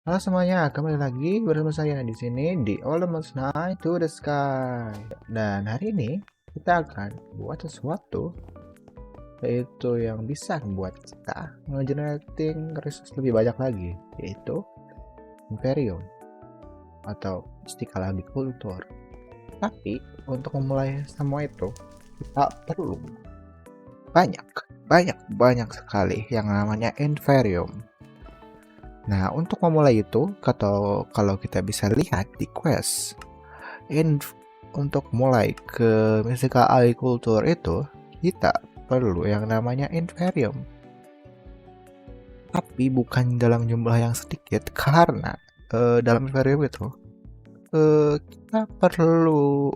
Halo semuanya, kembali lagi bersama saya di sini di Almost Night to the Sky. Dan hari ini kita akan buat sesuatu yaitu yang bisa membuat kita nge-generating resource lebih banyak lagi, yaitu Imperium atau Mystical Agriculture. Tapi untuk memulai semua itu kita perlu banyak sekali yang namanya Imperium. Nah, untuk memulai itu, atau kalau kita bisa lihat di quest, untuk mulai ke Mystical Agriculture itu, kita perlu yang namanya Imperium. Tapi bukan dalam jumlah yang sedikit, karena dalam Imperium itu, kita perlu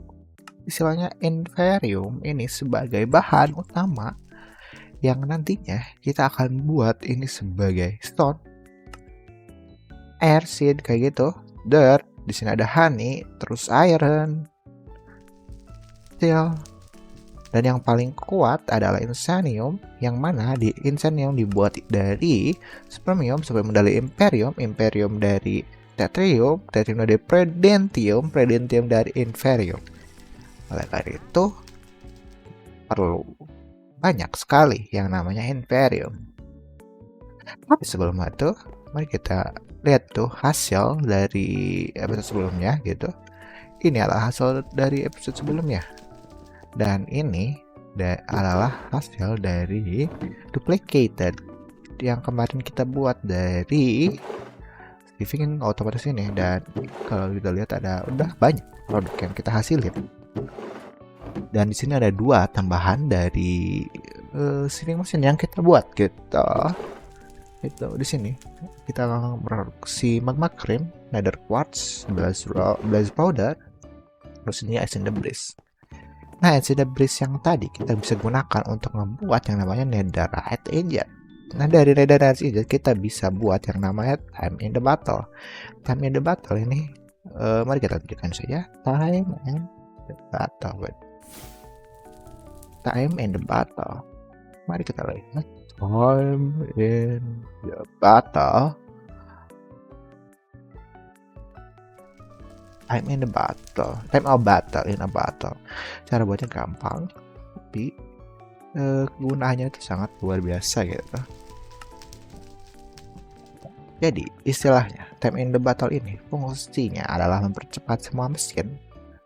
istilahnya Imperium ini sebagai bahan utama yang nantinya kita akan buat ini sebagai stone, air seed kayak gitu, dirt, di sini ada honey, terus iron, steel, dan yang paling kuat adalah insanium, yang mana di insanium dibuat dari spermium dari imperium, imperium dari tetrium, tetrium dari predentium, predentium dari inferium. Oleh karena itu perlu banyak sekali yang namanya imperium. Tapi sebelum itu, mari kita lihat tuh hasil dari episode sebelumnya gitu. Ini adalah hasil dari episode sebelumnya. Dan ini adalah hasil dari duplicated yang kemarin kita buat dari living otomatis ini. Dan kalau kita lihat ada udah banyak produk yang kita hasilin. Dan di sini ada dua tambahan dari sewing machine yang kita buat gitu. Itu di sini kita produksi magma cream, nether quartz, blaze powder, terus ini ice in the breeze. Nah, ice in the breeze yang tadi kita bisa gunakan untuk membuat yang namanya netherite agent. Nah, dari netherite agent kita bisa buat yang namanya time in the battle. Time in the battle ini mari kita tunjukkan saja. Time in the battle. Time in the battle. Mari kita lihat. Time in the battle. Time in the battle. Time of battle in a battle. Cara buatnya gampang, tapi kegunaannya itu sangat luar biasa gitu. Jadi istilahnya time in the battle ini fungsinya adalah mempercepat semua mesin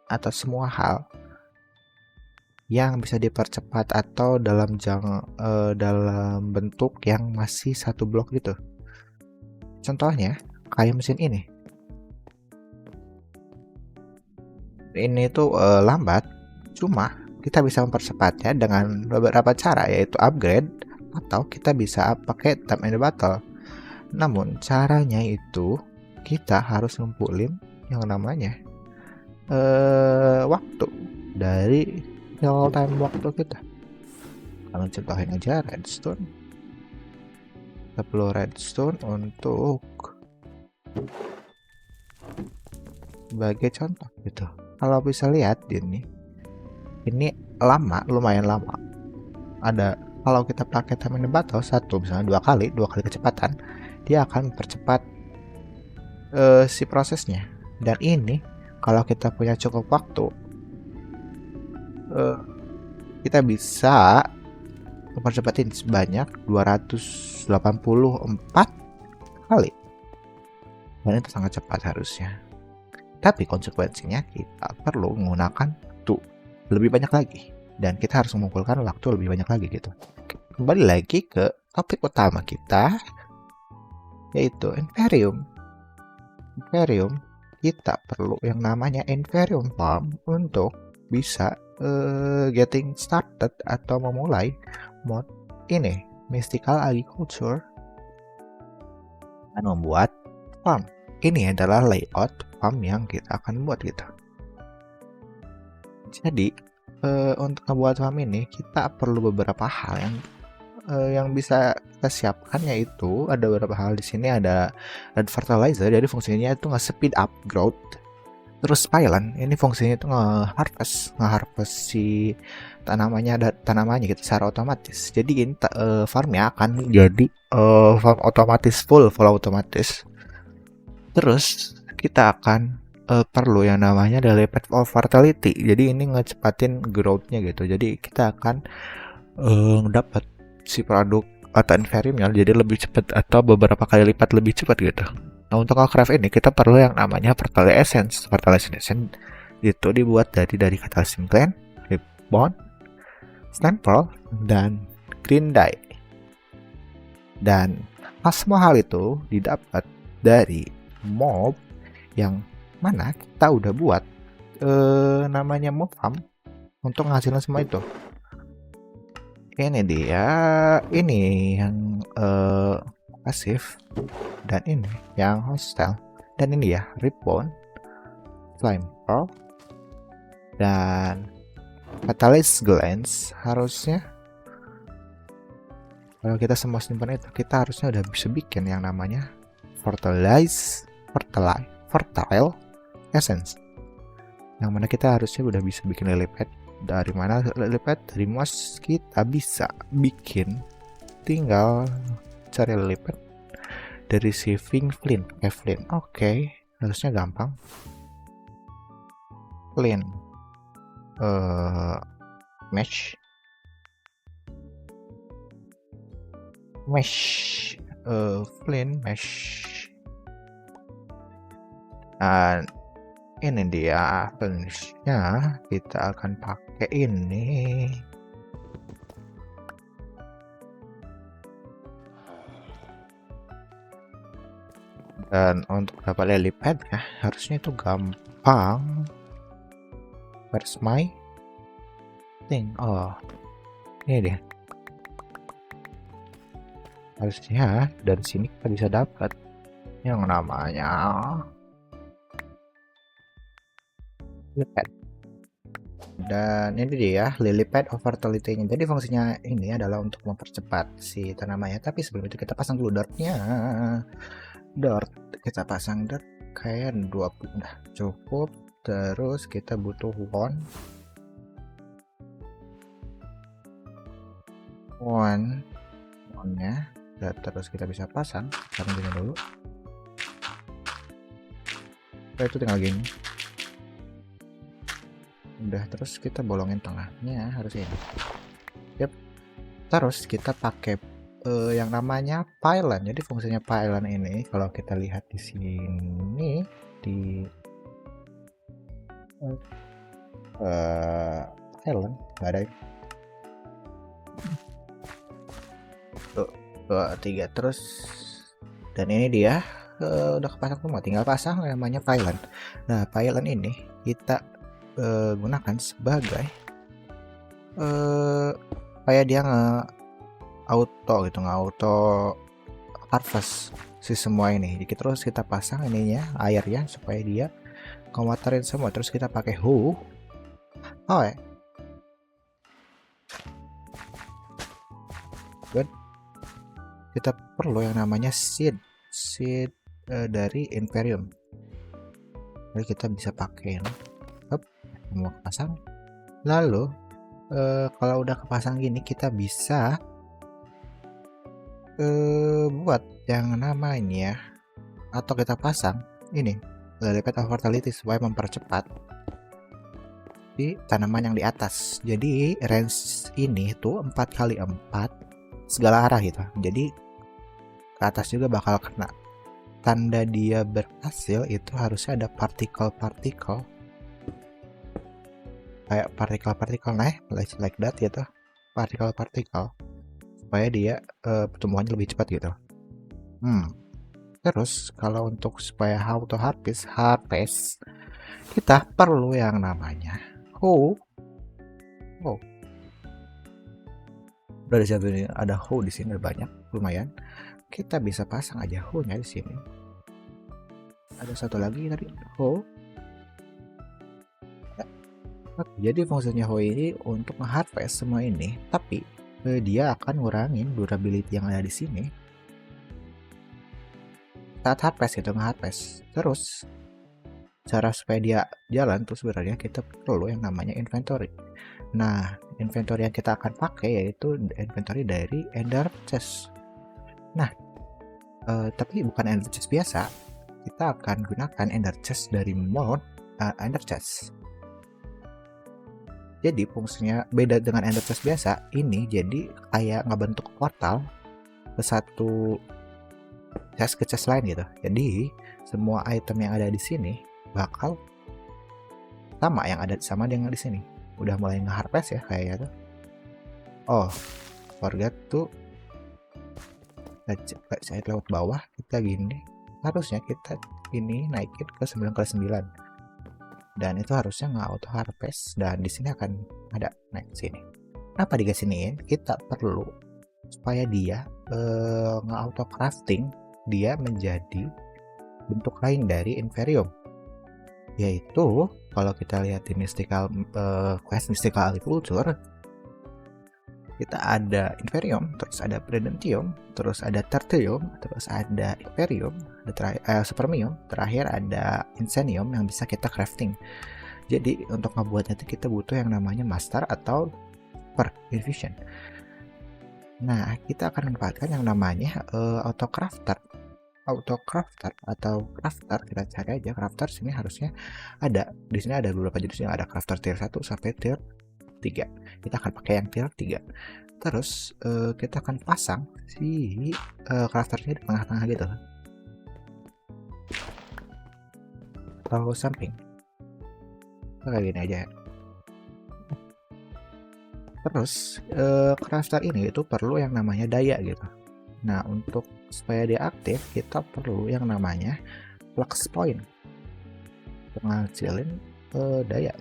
atau semua hal yang bisa dipercepat atau dalam bentuk yang masih satu blok gitu. Contohnya kayak mesin ini tuh lambat, cuma kita bisa mempercepatnya dengan beberapa cara, yaitu upgrade atau kita bisa pakai time in the battle. Namun caranya itu kita harus ngumpulin yang namanya waktu dari real time waktu kita. Kalau contohin aja redstone, kita perlu redstone untuk sebagai contoh gitu. Kalau bisa lihat ini lumayan lama. Ada kalau kita pakai time in the battle misalnya dua kali kecepatan, dia akan mempercepat si prosesnya. Dan ini kalau kita punya cukup waktu, kita bisa mempercepatin sebanyak 284 kali. Dan itu sangat cepat harusnya. Tapi konsekuensinya kita perlu menggunakan waktu lebih banyak lagi. Dan kita harus mengumpulkan waktu lebih banyak lagi gitu. Kembali lagi ke topik utama kita, yaitu Imperium. Imperium, kita perlu yang namanya Imperium Farm untuk bisa getting started atau memulai mod ini, Mystical Agriculture, dan membuat farm. Ini adalah layout farm yang kita akan buat gitu. Jadi untuk membuat farm ini kita perlu beberapa hal yang bisa kita siapkan, yaitu ada beberapa hal. Di sini ada red fertilizer, jadi fungsinya itu nge-speed up growth. Terus pylon ini fungsinya itu nge-harvest si tanamannya gitu secara otomatis. Jadi ini farmnya akan jadi farm otomatis, full otomatis. Terus kita akan perlu yang namanya daily pad of fertility. Jadi ini ngecepatin growth-nya gitu. Jadi kita akan dapat si produk atau inferiumnya jadi lebih cepat atau beberapa kali lipat lebih cepat gitu. Nah, untuk craft ini kita perlu yang namanya fertile essence. Fertile essence itu dibuat dari catalyst gland, ribbon, stem pearl, dan green dye. Dan semua hal itu didapat dari mob yang mana kita udah buat namanya mob farm untuk menghasilkan semua itu. Ini dia, ini yang pasif, dan ini yang hostile, dan ini ya ribbon, flame pearl, dan catalyst glands. Harusnya kalau kita semua simpan itu, kita harusnya udah bisa bikin yang namanya fertile essence, yang mana kita harusnya udah bisa bikin lily pad. Dari mana lily pad? Dari moss kita bisa bikin, tinggal cari lily pad dari si flint. Oke, harusnya gampang. Flint mesh flint mesh. Dan ini dia finishnya, kita akan pakai ini. Dan untuk dapat lily pad ya harusnya itu gampang. Where's my thing? Oh, ini dia. Harusnya dari sini kita bisa dapat yang namanya lily pad. Dan ini dia lily pad of fertility-nya. Jadi fungsinya ini adalah untuk mempercepat si tanamannya. Tapi sebelum itu kita pasang dulu dirtnya. Dirt, kita pasang dirt kayak 20 udah cukup. Terus kita butuh one-nya. Dan terus kita bisa pasang gini dulu. Itu tinggal gini. Udah, terus kita bolongin tengahnya harusnya. Yep. Terus kita pakai yang namanya pylon. Jadi fungsinya pylon ini kalau kita lihat di sini di pylon nggak ada. 3 terus, dan ini dia udah kepasang semua, tinggal pasang namanya pylon. Nah, pylon ini kita gunakan sebagai supaya dia auto harvest si semua ini. Jadi terus kita pasang ininya airnya supaya dia ngewatarin semua. Terus kita pakai hoe. Good. Kita perlu yang namanya seed dari Imperium. Jadi kita bisa pakai semua pasang. Lalu kalau udah kepasang gini kita bisa buat yang namanya, atau kita pasang ini lily pad of fertility supaya mempercepat di tanaman yang di atas. Jadi range ini tuh 4x4 segala arah gitu. Jadi ke atas juga bakal kena. Tanda dia berhasil itu harusnya ada partikel-partikel, kayak partikel-partikel like that gitu, partikel-partikel, supaya dia pertumbuhannya lebih cepat gitu. Terus kalau untuk supaya how to harvest kita perlu yang namanya hoe. Udah di sini ada hoe, di sini banyak, lumayan. Kita bisa pasang aja hoe-nya di sini. Ada satu lagi tadi hoe. Jadi fungsinya hoe ini untuk nge-harvest semua ini, tapi dia akan ngurangin durability yang ada di sini saat harvest gitu, nge-harvest. Terus cara supaya dia jalan tuh sebenarnya kita perlu yang namanya inventory. Nah, inventory yang kita akan pakai yaitu inventory dari ender chest. Nah, tapi bukan ender chest biasa. kita akan gunakan Ender Chest dari mode Ender Chest. Jadi fungsinya beda dengan Ender Chest biasa, ini jadi kayak ngebentuk portal ke satu chest ke chest lain gitu. Jadi semua item yang ada di sini bakal sama yang ada sama dengan di sini. Udah mulai nge-harvest ya kayaknya tuh. Oh, forget to saya lewat bawah, kita gini. Harusnya kita ini naikin ke 9 kali 9. Dan itu harusnya nggak auto harvest, dan di sini akan ada naik sini. Kenapa dikasih kita perlu supaya dia nggak auto crafting, dia menjadi bentuk lain dari Inferium, yaitu kalau kita lihat di mystical quest mystical agriculture, kita ada Inferium, terus ada Predentium, terus ada Tertium, terus ada Imperium, ada Supermium, terakhir ada Insanium yang bisa kita crafting. Jadi untuk ngebuatnya itu kita butuh yang namanya Master atau Per Infusion. Nah, kita akan manfaatkan yang namanya Auto Crafter atau Crafter. Kita cari aja Crafter. Sini harusnya ada. Di sini ada beberapa jenisnya, ada Crafter tier 1 sampai tier 3. Kita akan pakai yang tier 3. Terus kita akan pasang si crafternya di tengah-tengah gitu, atau samping kayak gini aja. Terus crafter ini itu perlu yang namanya daya gitu. Nah, untuk supaya dia aktif kita perlu yang namanya flux point untuk ngasilin daya.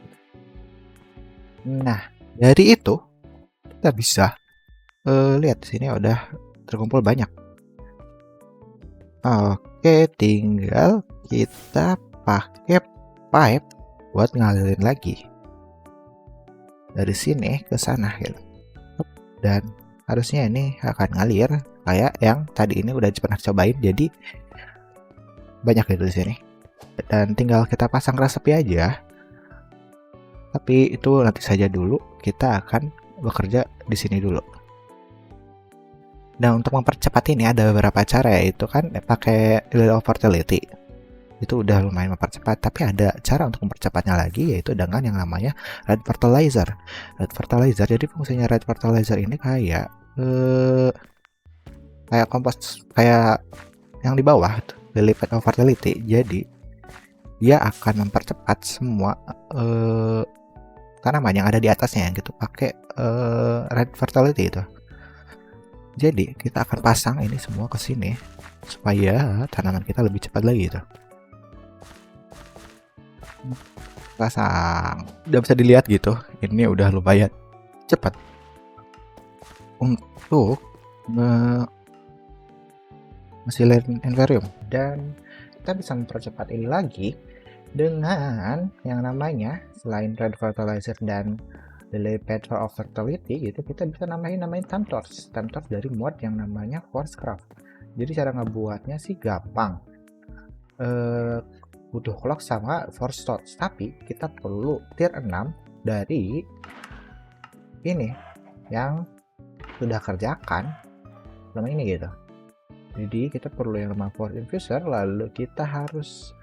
Nah, dari itu kita bisa lihat sini udah terkumpul banyak. Oke, tinggal kita pakai pipe buat ngalirin lagi dari sini ke sana gitu. Dan harusnya ini akan ngalir kayak yang tadi ini udah pernah cobain, jadi banyak gitu di sini. Dan tinggal kita pasang resepi aja. Tapi itu nanti saja dulu, kita akan bekerja di sini dulu. Nah, untuk mempercepat ini ada beberapa cara, yaitu kan pakai Lily of Fertility. Itu udah lumayan mempercepat, tapi ada cara untuk mempercepatnya lagi, yaitu dengan yang namanya Red Fertilizer. Red Fertilizer, jadi fungsinya Red Fertilizer ini kayak kompos, kayak yang di bawah Lily of Fertility. Jadi dia akan mempercepat semua tanaman yang ada di atasnya gitu pakai Red Fertility itu. Jadi kita akan pasang ini semua ke sini supaya tanaman kita lebih cepat lagi gitu. Pasang, udah bisa dilihat gitu. Ini udah lumayan cepat untuk ngasilin Inferium, dan kita bisa mempercepat ini lagi dengan yang namanya selain Red Fertilizer dan Lily Petal of Fertility gitu, kita bisa namain Time Torch dari mod yang namanya Force Craft. Jadi cara ngebuatnya sih gampang, butuh clock sama Force Torch, tapi kita perlu tier 6 dari ini yang sudah kerjakan sama ini gitu. Jadi kita perlu yang namanya Force Infuser, lalu kita harus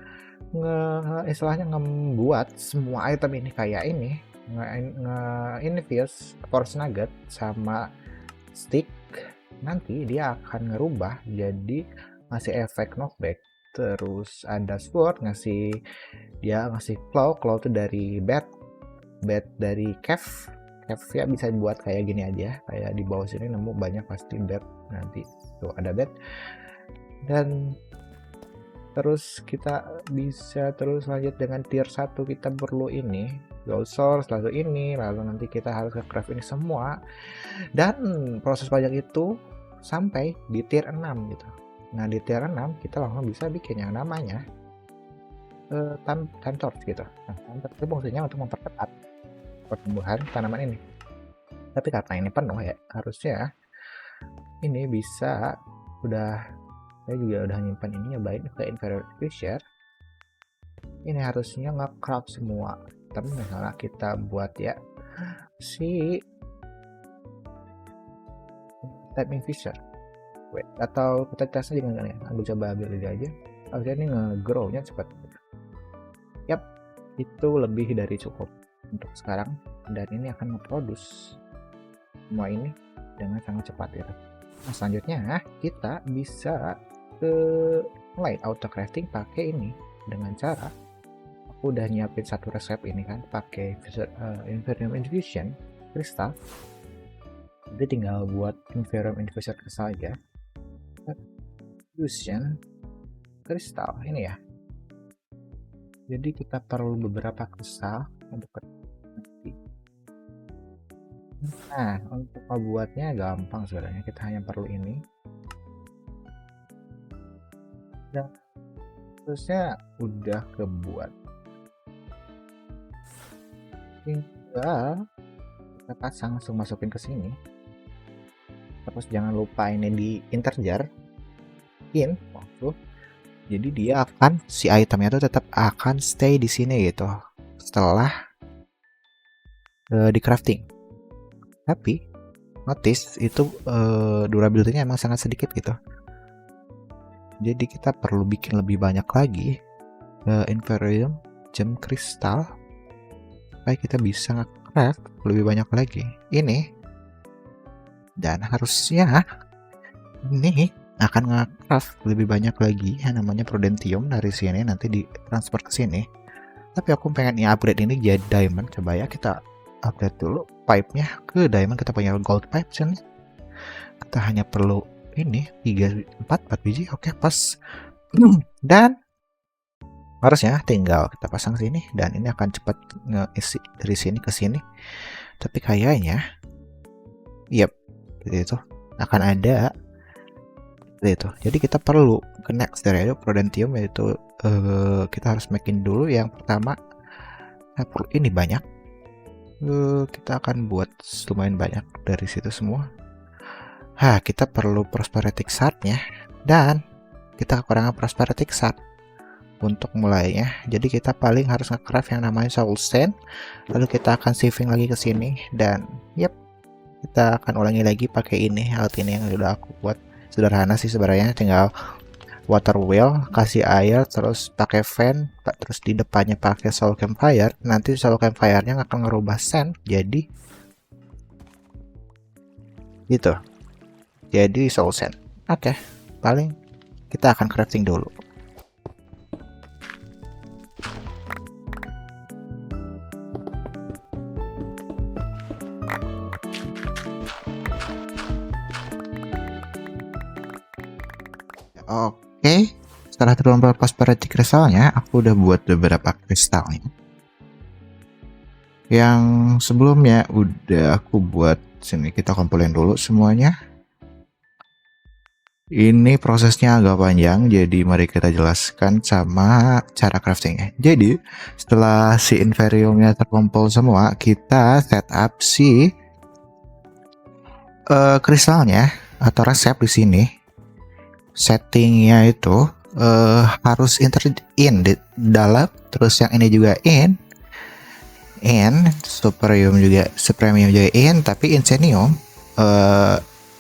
istilahnya ngebuat semua item ini kayak ini, nge-infuse Force Nugget sama stick. Nanti dia akan ngerubah jadi ngasih efek knockback. Terus ada sword ngasih claw itu dari bat dari cave ya, bisa buat kayak gini aja, kayak di bawah sini nemu banyak pasti bat, nanti tuh ada bat. Dan terus kita bisa terus lanjut dengan tier 1, kita perlu ini gold source, lalu nanti kita harus craft ini semua, dan proses banyak itu sampai di tier 6 gitu. Nah, di tier 6 kita langsung bisa bikin yang namanya time torch gitu. Nah, time torch itu fungsinya untuk mempercepat pertumbuhan tanaman ini. Tapi karena ini penuh ya, harusnya ini bisa saya juga udah nyimpan ini, nyobain ke Inferior Fisher. Ini harusnya nge-craft semua. Tapi misalnya kita buat ya si Time Fisher, atau kita tes aja dengan ya. Aku coba ambil ini aja. harusnya ini nge-grow-nya cepat. Yap, itu lebih dari cukup untuk sekarang, dan ini akan nge-produce semua ini dengan sangat cepat ya. Nah, selanjutnya kita bisa ke mulai auto crafting pakai ini dengan cara aku udah nyiapin satu resep ini kan, pakai Inferium Infusion kristal. Jadi tinggal buat Inferium Infusion kristal aja. Infusion kristal ini ya. Jadi kita perlu beberapa kristal untuk nanti. Nah, untuk membuatnya gampang sebenarnya, kita hanya perlu ini. Dan terusnya udah kebuat. Tinggal kita pasang, langsung masukin ke sini. Terus jangan lupa ini di integer in waktu. Jadi dia akan, si itemnya itu tetap akan stay di sini gitu setelah di crafting. Tapi notice itu durability-nya emang sangat sedikit gitu. Jadi kita perlu bikin lebih banyak lagi Inferium gem kristal supaya kita bisa nge-craft lebih banyak lagi ini. Dan harusnya ini akan nge-craft lebih banyak lagi yang namanya Prudentium dari sini, nanti ditransfer ke sini. Tapi aku pengen upgrade ini jadi diamond. Coba ya kita upgrade dulu pipe-nya ke diamond. Kita punya gold pipe sini. Kita hanya perlu ini 4 biji. Oke, pas. Dan harusnya tinggal kita pasang sini, dan ini akan cepat ngeisi dari sini ke sini. Tapi kayaknya itu akan ada itu. Jadi kita perlu ke next dari Prudentium, yaitu kita harus makin dulu yang pertama. Nah, perlu ini banyak. Kita akan buat lumayan banyak dari situ semua. Kita perlu prosperity shard-nya, dan kita kekurangan prosperity shard untuk mulainya. Jadi kita paling harus nge-craft yang namanya soul sand. Lalu kita akan saving lagi ke sini, dan kita akan ulangi lagi pakai ini, alat ini yang sudah aku buat. Sederhana sih sebenarnya, tinggal water wheel, kasih air, terus pakai fan, terus di depannya pakai soul campfire. Nanti soul campfire-nya akan ngerubah sand jadi gitu, jadi soul sand. Oke, paling kita akan crafting dulu. Oke, setelah terkumpul prosperity kristalnya, aku udah buat beberapa kristalnya. Yang sebelumnya udah aku buat sini, kita kumpulin dulu semuanya. Ini prosesnya agak panjang, jadi mari kita jelaskan sama cara craftingnya. Jadi setelah si Inferiumnya terkumpul semua, kita setup si kristalnya atau resep di sini. Settingnya itu harus in di dalam, terus yang ini juga in, supremium juga in, tapi insanium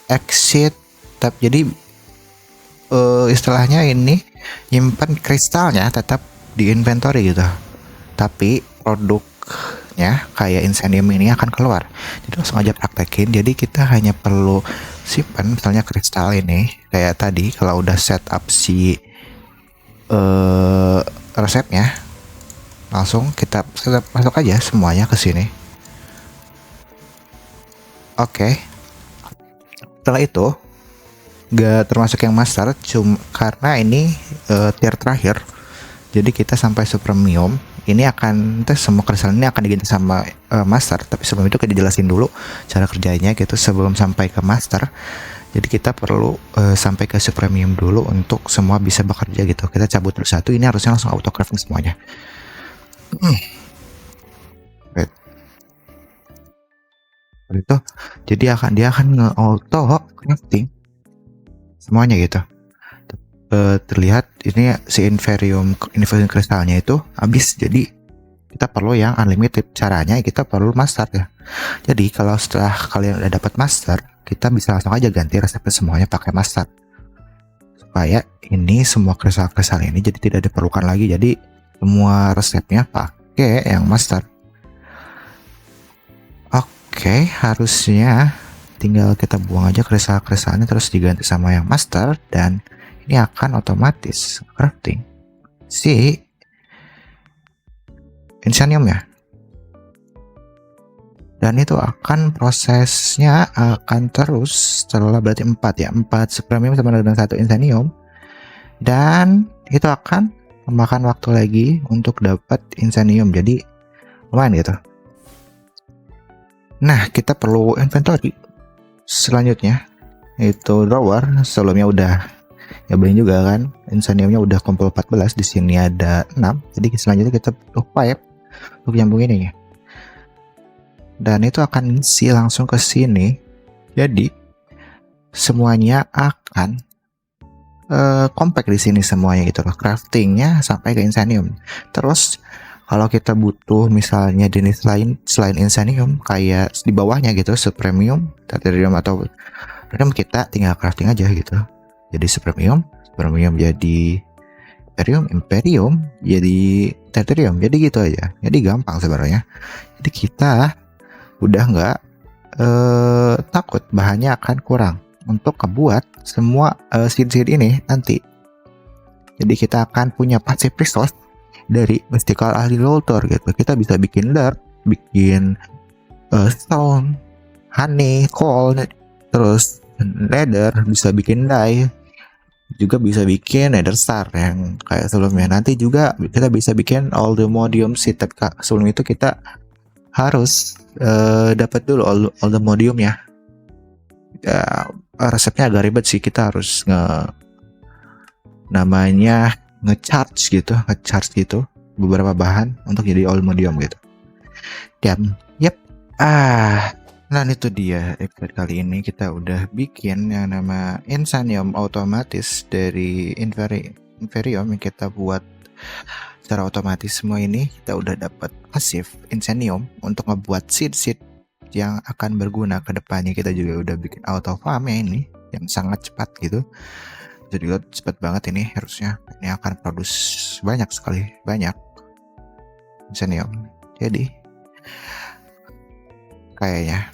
exit tab. Jadi istilahnya ini nyimpan kristalnya tetap di inventory gitu, tapi produknya kayak insanium ini akan keluar. Jadi langsung aja praktekin. Jadi kita hanya perlu simpan misalnya kristal ini kayak tadi. Kalau udah setup si resepnya, langsung kita masuk aja semuanya ke sini. Oke. Setelah itu gak termasuk yang master, karena ini tier terakhir. Jadi kita sampai supremium ini akan semua kristal ini akan diganti sama master. Tapi sebelum itu kita jelasin dulu cara kerjanya gitu sebelum sampai ke master. Jadi kita perlu sampai ke supremium dulu untuk semua bisa bekerja gitu. Kita cabut dulu satu, ini harusnya langsung auto crafting semuanya. Itu jadi dia akan nge-auto crafting semuanya gitu. Terlihat ini si Inferium kristalnya itu habis, jadi kita perlu yang unlimited. Caranya kita perlu master ya. Jadi kalau setelah kalian udah dapat master, kita bisa langsung aja ganti resepnya semuanya pakai master supaya ini semua kristal-kristal ini jadi tidak diperlukan lagi. Jadi semua resepnya pakai yang master. Oke, harusnya tinggal kita buang aja kristal-kristalnya terus diganti sama yang master, dan ini akan otomatis crafting si insanium ya. Dan itu akan prosesnya akan terus setelah berarti 4 ya, 4 supremium sama dengan 1 insanium, dan itu akan memakan waktu lagi untuk dapat insanium, jadi lumayan gitu. Nah, kita perlu inventory selanjutnya, itu drawer. Sebelumnya udah nyobain juga kan, insaniumnya udah kumpul 14, di sini ada 6, jadi selanjutnya kita butuh pipe untuk nyambung ini ya. Dan itu akan isi langsung ke sini, jadi semuanya akan compact di sini semuanya gitu loh, craftingnya sampai ke insanium. Terus kalau kita butuh misalnya jenis lain selain insanium kayak di bawahnya gitu, supremium, titanium atau random, kita tinggal crafting aja gitu. Jadi supremium jadi imperium jadi titanium, jadi gitu aja. Jadi gampang sebenarnya. Jadi kita udah nggak takut bahannya akan kurang untuk kebuat semua seed ini nanti. Jadi kita akan punya passive resource dari mystical agriculture gitu. Kita bisa bikin dirt, bikin stone, honey, coal, terus leather, bisa bikin dye, juga bisa bikin nether star yang kayak sebelumnya. Nanti juga kita bisa bikin oldemodium seed. Sebelum itu kita harus dapat dulu oldemodium ya. Resepnya agak ribet sih, kita harus nge-charge gitu beberapa bahan untuk jadi oldemodium gitu. Dan nah itu dia episode kali ini. Kita udah bikin yang nama insanium otomatis dari Inferium yang kita buat secara otomatis. Semua ini kita udah dapat pasif insanium untuk ngebuat seed yang akan berguna ke depannya. Kita juga udah bikin auto farm ya ini yang sangat cepat gitu. Jadi cepat banget ini, harusnya ini akan produce banyak insanium. Jadi kayaknya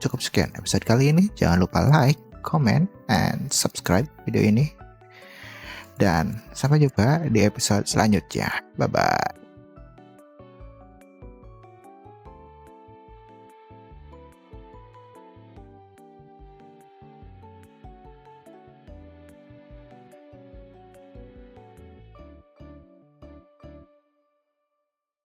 cukup sekian episode kali ini. Jangan lupa like, comment, and subscribe video ini. Dan sampai jumpa di episode selanjutnya. Bye-bye.